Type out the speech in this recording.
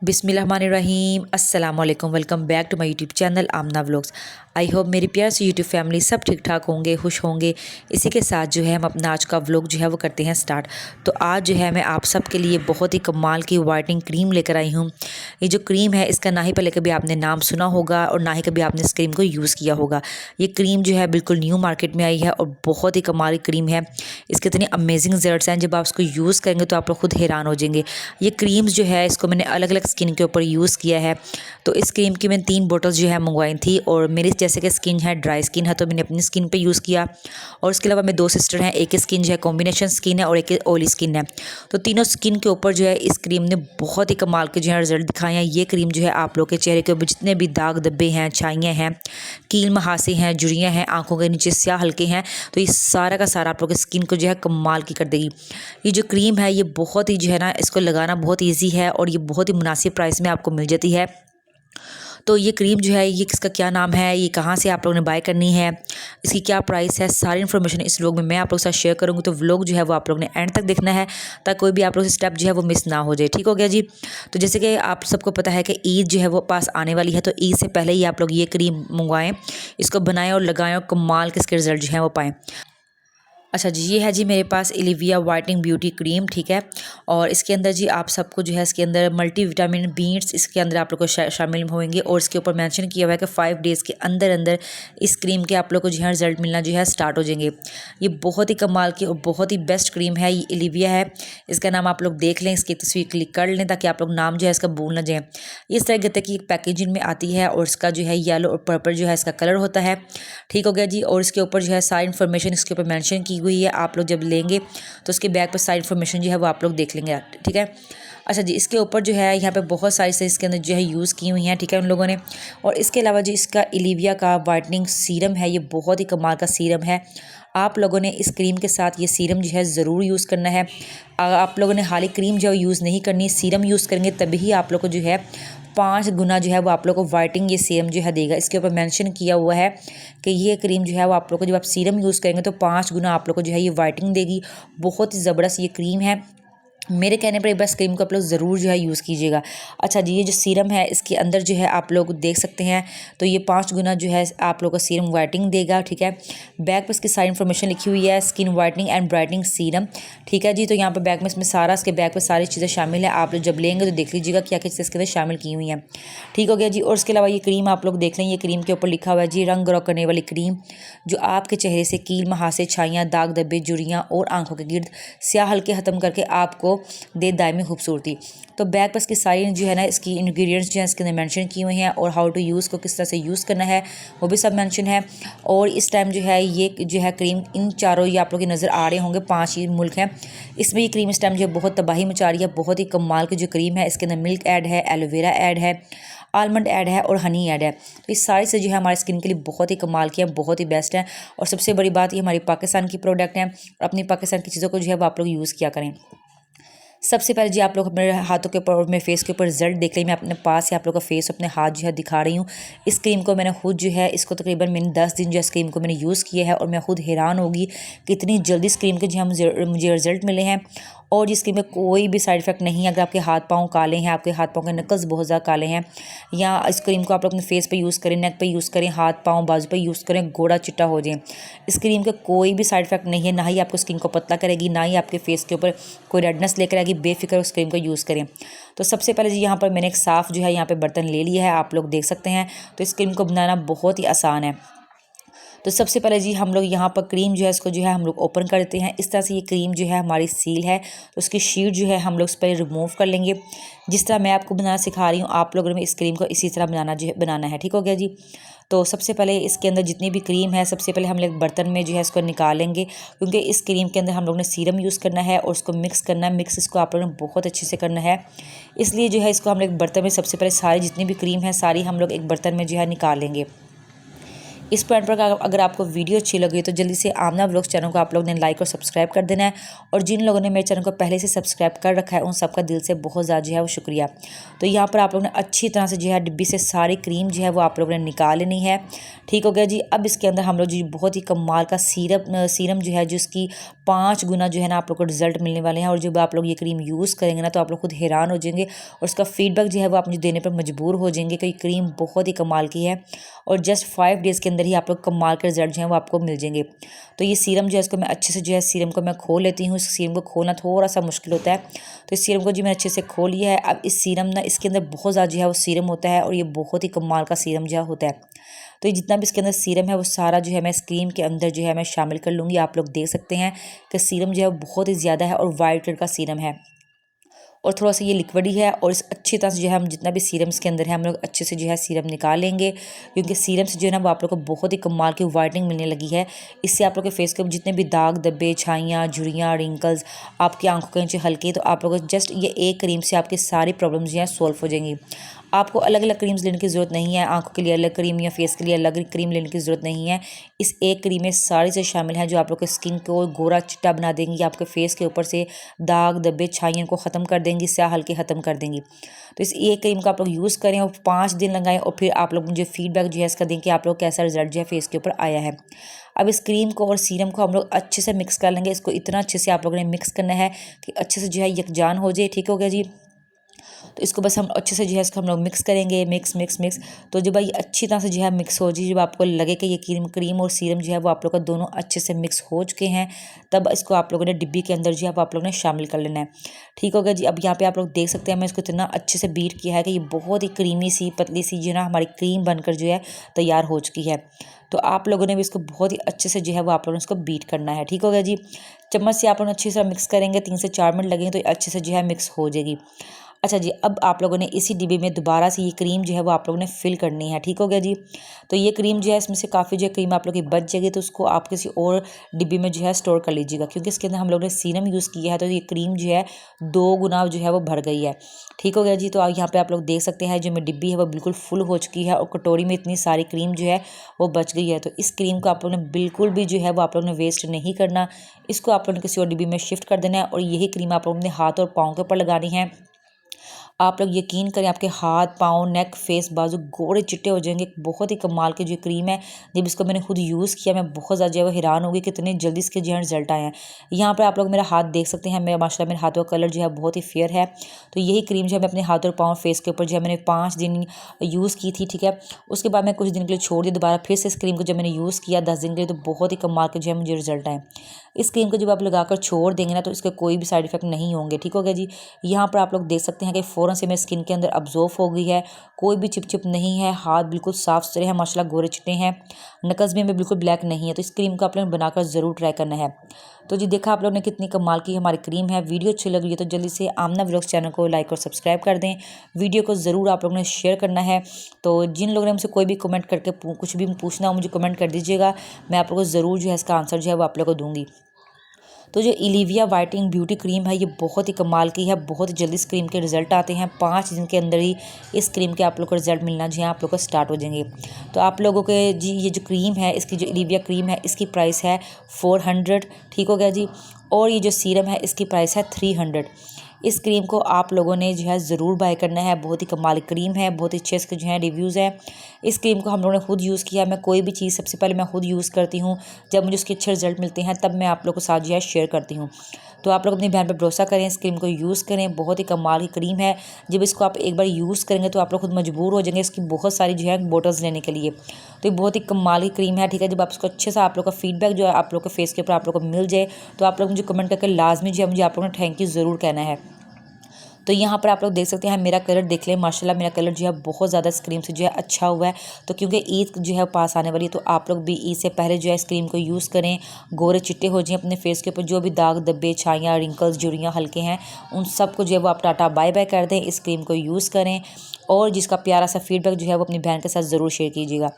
बिस्मिल्लाहिर्रहमानिर्रहीम अस्सलाम वालेकुम। Welcome back to my YouTube channel Aamna vlogs. I hope मेरी प्यार से यूट्यूब फैमिली सब ठीक ठाक होंगे, खुश होंगे। इसी के साथ जो है हम अपना आज का व्लॉग जो है वो करते हैं स्टार्ट। तो आज जो है मैं आप सब के लिए बहुत ही कमाल की वाइटनिंग क्रीम लेकर आई हूँ। ये जो क्रीम है इसका ना ही पहले कभी आपने नाम सुना होगा और ना ही कभी आपने इस क्रीम को यूज़ किया होगा। ये क्रीम जो है बिल्कुल न्यू मार्केट में आई है और बहुत ही कमाल की क्रीम है। इसके इतने अमेजिंग रिजल्ट्स हैं, जब आप इसको यूज़ करेंगे तो आप लोग खुद हैरान हो जाएंगे। ये क्रीम्स जो है इसको मैंने अलग अलग स्किन के ऊपर यूज़ किया है। तो इस क्रीम की मैंने 3 बॉटल्स जो है मंगवाई थी और मेरी जैसे कि स्किन है ड्राई स्किन है तो मैंने अपनी स्किन पे यूज़ किया। और उसके अलावा मेरे 2 सिस्टर हैं, एक की स्किन जो है कॉम्बिनेशन स्किन है और एक ऑयली स्किन है। तो तीनों स्किन के ऊपर जो है इस क्रीम ने बहुत ही कमाल के जो है रिजल्ट दिखाए हैं। ये क्रीम जो है आप लोग के चेहरे के ऊपर जितने भी दाग धब्बे हैं, छाइयाँ हैं, कील महासे हैं, झुर्रियाँ हैं, आंखों के नीचे स्याह हल्के हैं, तो ये सारा का सारा आप लोग की स्किन को जो है कमाल की कर देगी। ये जो क्रीम है ये बहुत ही जो है ना, इसको लगाना बहुत ईजी है और ये बहुत ही मुनासिब प्राइस में आपको मिल जाती है। तो ये क्रीम जो है ये इसका क्या नाम है, ये कहाँ से आप लोगों ने बाय करनी है, इसकी क्या प्राइस है, सारी इन्फॉर्मेशन इस व्लॉग में मैं आप लोगों के साथ शेयर करूँगी। तो व्लॉग जो है वो आप लोगों ने एंड तक देखना है ताकि कोई भी आप लोग से स्टेप जो है वो मिस ना हो जाए। ठीक हो गया जी। तो जैसे कि आप सबको पता है कि ईद जो है वो पास आने वाली है, तो ईद से पहले ही आप लोग ये क्रीम मंगवाएं, इसको बनाएं और लगाएं और कमाल के इसके रिजल्ट जो हैं वो पाएँ। अच्छा जी, ये है जी मेरे पास इलिविया वाइटनिंग ब्यूटी क्रीम, ठीक है। और इसके अंदर जी आप सबको जो है इसके अंदर मल्टी विटामिन बीट्स इसके अंदर आप लोग को शामिल होंगे और इसके ऊपर मेंशन किया हुआ है कि 5 डेज़ के अंदर अंदर इस क्रीम के आप लोग को जो है रिजल्ट मिलना जो है स्टार्ट हो जाएंगे। ये बहुत ही कमाल की और बहुत ही बेस्ट क्रीम है। ये इलिविया है, इसका नाम आप लोग देख लें, इसकी तस्वीर क्लिक कर लें ताकि आप लोग नाम जो है इसका भूल ना जाएँ। इस तरह गत्ते की एक पैकेजिंग में आती है और इसका जो है येलो और पर्पल जो है इसका कलर होता है। ठीक हो गया जी। और इसके ऊपर जो है सारी इन्फॉर्मेशन इसके ऊपर मेंशन की हुई है। आप लोग जब लेंगे तो उसके बैग पर सारी इन्फॉर्मेशन जो है वो आप लोग देख लेंगे, ठीक है। अच्छा जी, इसके ऊपर जो है यहाँ पे बहुत सारी से इसके अंदर जो है यूज़ की हुई हैं, ठीक है, उन लोगों ने। और इसके अलावा जो इसका इलिविया का वाइटनिंग सीरम है, ये बहुत ही कमाल का सीरम है। आप लोगों ने इस क्रीम के साथ ये सीरम जो है ज़रूर यूज़ करना है। आप लोगों ने खाली क्रीम जो यूज़ नहीं करनी, सीरम यूज़ करेंगे तभी आप लोग को जो है 5 गुना जो है वो आप लोग को वाइटनिंग ये सीरम जो है देगा। इसके ऊपर मेंशन किया हुआ है कि ये क्रीम जो है वो आप लोग को जब आप सीरम यूज़ करेंगे तो 5 गुना आप लोग को जो है ये वाइटनिंग देगी। बहुत ही ज़बरदस्त ये क्रीम है। मेरे कहने पर एक बार क्रीम को आप लोग ज़रूर जो है यूज़ कीजिएगा। अच्छा जी, ये जो सीरम है इसके अंदर जो है आप लोग देख सकते हैं, तो ये 5 गुना जो है आप लोग को सीरम वाइटनिंग देगा, ठीक है। बैक पर इसकी सारी इन्फॉर्मेशन लिखी हुई है, skin whitening and brightening serum, ठीक है जी। तो यहाँ पर बैक में इसमें सारा इसके बैक पर सारी चीज़ें शामिल है। आप लोग जब लेंगे तो देख लीजिएगा क्या क्या चीज़ें इसके अंदर शामिल की हुई हैं। ठीक हो गया जी। और इसके अलावा ये क्रीम आप लोग देख लें, ये क्रीम के ऊपर लिखा हुआ है जी रंग ग्रो करने वाली क्रीम, जो आपके चेहरे से कील महासे, छाइयाँ, दाग धब्बे, झुर्रियाँ और आंखों के गिर्द स्याह हल्के ख़त्म करके आपको दे दायमी खूबसूरती। तो बैक पर इसकी सारी जो है ना इसकी इंग्रेडिएंट्स जो है इसके अंदर मेंशन किए हुए हैं और हाउ टू यूज़ को किस तरह से यूज़ करना है वो भी सब मेंशन है। और इस टाइम जो है ये जो है क्रीम इन चारों ये आप लोग की नज़र आ रहे होंगे, 5 ही मुल्क हैं, इसमें ये क्रीम इस टाइम जो है बहुत तबाही मचा रही है। बहुत ही कमाल की जो क्रीम है, इसके अंदर मिल्क ऐड है, एलोवेरा ऐड है, आलमंड ऐड है और हनी ऐड है। तो इस सारी से जो है हमारी स्किन के लिए बहुत ही कमाल की है, बहुत ही बेस्ट है। और सबसे बड़ी बात ये हमारी पाकिस्तान की प्रोडक्ट है और अपनी पाकिस्तान की चीज़ों को जो है वो आप लोग यूज़ किया करें। सबसे पहले जी आप लोग अपने हाथों के ऊपर और मेरे फेस के ऊपर रिजल्ट देख लें। मैं अपने पास ही आप लोग का फेस अपने हाथ जो है दिखा रही हूँ। इस क्रीम को मैंने खुद जो है इसको तकरीबन मैंने 10 दिन जो है इस क्रीम को मैंने यूज़ किया है और मैं खुद हैरान होगी कि इतनी जल्दी इस क्रीम के जो है मुझे रिजल्ट मिले हैं। और इस क्रीम में कोई भी साइड इफेक्ट नहीं है। अगर आपके हाथ पाँव काले हैं, आपके हाथ पाँव के नकल्स बहुत ज़्यादा काले हैं, या इस क्रीम को आप लोग अपने फेस पे यूज़ करें, नेक पे यूज़ करें, हाथ पाँव बाजू पे यूज़ करें, गोरा चिट्टा हो जाए, इस क्रीम का कोई भी साइड इफेक्ट नहीं है। ना ही आपको स्किन को पतला करेगी, ना ही आपके फेस के ऊपर कोई रेडनेस लेकर आएगी। बेफिक्र उस क्रीम को यूज़ करें। तो सबसे पहले जी यहाँ पर मैंने एक साफ़ जो है यहाँ पर बर्तन ले लिया है, आप लोग देख सकते हैं। तो इस क्रीम को बनाना बहुत ही आसान है। तो सबसे पहले जी हम लोग यहाँ पर क्रीम जो है इसको जो है हम लोग ओपन कर देते हैं। इस तरह से ये क्रीम जो है हमारी सील है, तो उसकी शीट जो है हम लोग इस पर रिमूव कर लेंगे। जिस तरह मैं आपको बनाना सिखा रही हूँ आप लोगों ने इस क्रीम को इसी तरह बनाना है। ठीक हो गया जी। तो सबसे पहले इसके अंदर जितनी भी क्रीम है सबसे पहले हम लोग बर्तन में जो है इसको निकालेंगे, क्योंकि इस क्रीम के अंदर हम लोग ने सीरम यूज़ करना है और उसको मिक्स करना है। मिक्स इसको आप लोगों ने बहुत अच्छे से करना है, इसलिए जो है इसको हम लोग बर्तन में सबसे पहले सारी जितनी भी क्रीम है सारी हम लोग एक बर्तन में जो है निकालेंगे। इस पॉइंट पर अगर आपको वीडियो अच्छी लगी तो जल्दी से आमना व्लॉग्स चैनल को आप लोग ने लाइक और सब्सक्राइब कर देना है। और जिन लोगों ने मेरे चैनल को पहले से सब्सक्राइब कर रखा है उन सबका दिल से बहुत ज़्यादा जो है वो शुक्रिया। तो यहाँ पर आप लोग ने अच्छी तरह से जो है डिब्बी से सारी क्रीम जो है वो आप लोगों ने निकाल लेनी है। ठीक हो गया जी। अब इसके अंदर हम लोग जो बहुत ही कमाल का सीरम जो है जिसकी 5 गुना जो है ना आप लोग को रिजल्ट मिलने वाले हैं। और जब आप लोग ये क्रीम यूज़ करेंगे ना तो आप लोग खुद हैरान हो जाएंगे और उसका फीडबैक जो है वो आप मुझे देने पर मजबूर हो जाएंगे कि ये क्रीम बहुत ही कमाल की है। और जस्ट 5 डेज़ के अंदर ही आप लोग कमाल के रिजल्ट जो हैं वो आपको मिल जाएंगे। तो ये सीरम जो है इसको मैं अच्छे से जो है सीरम को मैं खोल लेती हूँ। इस सीरम को खोलना थोड़ा सा मुश्किल होता है, तो इस सीरम को जी मैंने अच्छे से खोल लिया है। अब इस सीरम ना इसके अंदर बहुत ज़्यादा जो है वो सीरम होता है और ये बहुत ही कमाल का सीरम जो होता है। तो ये जितना भी इसके अंदर सीरम है वो सारा जो है मैं इस क्रीम के अंदर जो है मैं शामिल कर लूँगी। आप लोग देख सकते हैं कि सीरम जो है वो बहुत ही ज़्यादा है और वाइट कलर का सीरम है और थोड़ा सा ये लिक्विड ही है। और इस अच्छी तरह से जो है हम जितना भी सीरम इसके अंदर है हम लोग अच्छे से जो है सीरम निकाल लेंगे, क्योंकि सीरम से जो है ना वो आप लोग को बहुत ही कमाल की वाइटनिंग मिलने लगी है। इससे आप लोग के फेस के जितने भी दाग धब्बे छाइयाँ झुर्रियाँ रिंकल्स आपकी आंखों के नीचे हल्के, तो आप लोग जस्ट ये एक क्रीम से आपकी सारी प्रॉब्लम्स जो है सॉल्व हो जाएंगी। आपको अलग अलग क्रीम्स लेने की ज़रूरत नहीं है, आंखों के लिए अलग क्रीम या फेस के लिए अलग क्रीम लेने की ज़रूरत नहीं है। इस एक क्रीम में सारी से शामिल है जो आप लोग के स्किन को गोरा चिट्टा बना देंगी, आपके फेस के ऊपर से दाग धब्बे छाइयों को ख़त्म कर देंगी, स्याह हल्के ख़त्म कर देंगी। तो इस एक क्रीम का आप लोग यूज़ करें और 5 दिन लगाएं और फिर आप लोग मुझे फीडबैक जो है इसका दें कि आप लोग कैसा रिजल्ट जो है फेस के ऊपर आया है। अब इस क्रीम को और सीरम को हम लोग अच्छे से मिक्स कर लेंगे। इसको इतना अच्छे से आप लोगों ने मिक्स करना है कि अच्छे से जो है यकजान हो जाए। ठीक हो गया जी। तो इसको बस हम अच्छे से जो है इसको हम लोग मिक्स करेंगे, मिक्स मिक्स मिक्स। तो जब भाई अच्छी तरह से जो है मिक्स हो जाए, जब आपको लगे कि ये क्रीम और सीरम जो है वो आप लोग का दोनों अच्छे से मिक्स हो चुके हैं, तब इसको आप लोगों ने डिब्बी के अंदर जो है आप लोगों ने शामिल कर लेना है। ठीक हो गया जी। अब यहाँ पे आप लोग देख सकते हैं मैं इसको इतना अच्छे से बीट किया है कि ये बहुत ही क्रीमी सी पतली सी जो है ना हमारी क्रीम बनकर जो है तैयार हो चुकी है। तो आप लोगों ने भी इसको बहुत ही अच्छे से जो है वो आप लोगों ने इसको बीट करना है। ठीक हो गया जी। चम्मच से आप लोग अच्छी तरह मिक्स करेंगे, 3 से 4 मिनट लगेंगे तो अच्छे से जो है मिक्स हो जाएगी। अच्छा जी, अब आप लोगों ने इसी डिब्बे में दोबारा से ये क्रीम जो है वो आप लोगों ने फिल करनी है। ठीक हो गया जी। तो ये क्रीम जो है इसमें से काफ़ी जो है क्रीम आप लोग की बच जाएगी, तो उसको आप किसी और डिब्बे में जो है स्टोर कर लीजिएगा, क्योंकि इसके अंदर हम लोगों ने सीरम यूज़ किया है तो ये क्रीम जो है 2 गुना जो है वो भर गई है। ठीक हो गया जी। तो यहाँ पे आप लोग देख सकते हैं जो मेरी डिब्बी है वो बिल्कुल फुल हो चुकी है और कटोरी में इतनी सारी क्रीम जो है वो बच गई है। तो इस क्रीम को आप लोगों ने बिल्कुल भी जो है वो आप लोगों ने वेस्ट नहीं करना, इसको आप लोगों ने किसी और डिब्बी में शिफ्ट कर देना है और यही क्रीम आप लोगों ने हाथ और पाँव के ऊपर लगानी है। आप लोग यकीन करें आपके हाथ पाँव नेक फेस बाजू गोरे चिट्टे हो जाएंगे। बहुत ही कमाल की जो क्रीम है, जब इसको मैंने खुद यूज़ किया मैं बहुत ज़्यादा जो है वो हैरान हो गई कितने जल्दी इसके जो है रिजल्ट आए हैं। यहाँ पर आप लोग मेरा हाथ देख सकते हैं, मेरा माशाल्लाह मेरे हाथों का कलर जो है बहुत ही फेयर है। तो यही क्रीम जो है मैं अपने हाथ और पाँव फेस के ऊपर जो है मैंने 5 दिन यूज़ की थी। ठीक है, उसके बाद मैं कुछ दिन के लिए छोड़ दी, दोबारा फिर से इस क्रीम को जब मैंने यूज़ किया 10 दिन के लिए, तो बहुत ही कमाल के जो है मुझे रिजल्ट आए। इस क्रीम को जब आप लगाकर छोड़ देंगे ना तो इसके कोई भी साइड इफेक्ट नहीं होंगे। ठीक हो गया जी। यहाँ पर आप लोग देख सकते हैं कि फ़ौरन से मेरी स्किन के अंदर अब्जॉर्ब हो गई है, कोई भी चिप नहीं है, हाथ बिल्कुल साफ सुथरे हैं माशाल्लाह, गोरे चिट्टे हैं, नकज भी में बिल्कुल ब्लैक नहीं है। तो इस क्रीम को आप लोगों ने बनाकर ज़रूर ट्राई करना है। तो जी देखा आप लोगों ने कितनी कमाल की हमारी क्रीम है। वीडियो अच्छी लग रही है तो जल्दी से आमना व्लॉग्स चैनल को लाइक और सब्सक्राइब कर दें। वीडियो को ज़रूर आप लोगों ने शेयर करना है। तो जिन लोगों ने मुझसे कोई भी कमेंट करके कुछ भी पूछना हो मुझे कमेंट कर दीजिएगा, मैं आप लोगों को ज़रूर जो है इसका आंसर जो है वो आप लोगों को दूँगी। तो जो इलिविया वाइटनिंग ब्यूटी क्रीम है ये बहुत ही कमाल की है, बहुत ही जल्दी इस क्रीम के रिजल्ट आते हैं। 5 दिन के अंदर ही इस क्रीम के आप लोग को रिजल्ट मिलना जो है आप लोग को स्टार्ट हो जाएंगे। तो आप लोगों के जी ये जो क्रीम है, इसकी जो इलिविया क्रीम है इसकी प्राइस है 400। ठीक हो गया जी। और ये जो सीरम है इसकी प्राइस है 300। इस क्रीम को आप लोगों ने जो है ज़रूर बाय करना है, बहुत ही कमाल क्रीम है, बहुत ही अच्छे इसके जो है रिव्यूज़ हैं। इस क्रीम को हम लोगों ने खुद यूज़ किया। मैं कोई भी चीज़ सबसे पहले मैं खुद यूज़ करती हूँ, जब मुझे उसके अच्छे रिजल्ट मिलते हैं तब मैं आप लोगों के साथ जो है शेयर करती हूँ। तो आप लोग अपनी बहन पर भरोसा करें, इस क्रीम को यूज़ करें, बहुत ही कमाल की क्रीम है। जब इसको आप एक बार यूज़ करेंगे तो आप लोग खुद मजबूर हो जाएंगे इसकी बहुत सारी जो है बोटल्स लेने के लिए। तो ये बहुत ही कमाल की क्रीम है। ठीक है, जब आप इसको अच्छे से आप लोग का फीडबैक जो है आप लोग के फेस के ऊपर आप लोग को मिल जाए तो आप लोग मुझे कमेंट करके लाजमी जो है मुझे आप लोगों ने थैंक यू ज़रूर कहना है। तो यहाँ पर आप लोग देख सकते हैं मेरा कलर देख लें, माशाल्लाह मेरा कलर जो है बहुत ज़्यादा इस क्रीम से जो है अच्छा हुआ है। तो क्योंकि ईद जो है पास आने वाली है तो आप लोग भी ईद से पहले जो है इस क्रीम को यूज़ करें, गोरे चिट्टे हो जाएं अपने फेस के ऊपर, जो भी दाग धब्बे छाइयाँ रिंकल्स झुर्रियाँ हल्के हैं उन सबको जो है वो आप टाटा बाय बाय कर दें। इस क्रीम को यूज़ करें और जिसका प्यारा सा फीडबैक जो है वो अपनी बहन के साथ ज़रूर शेयर कीजिएगा।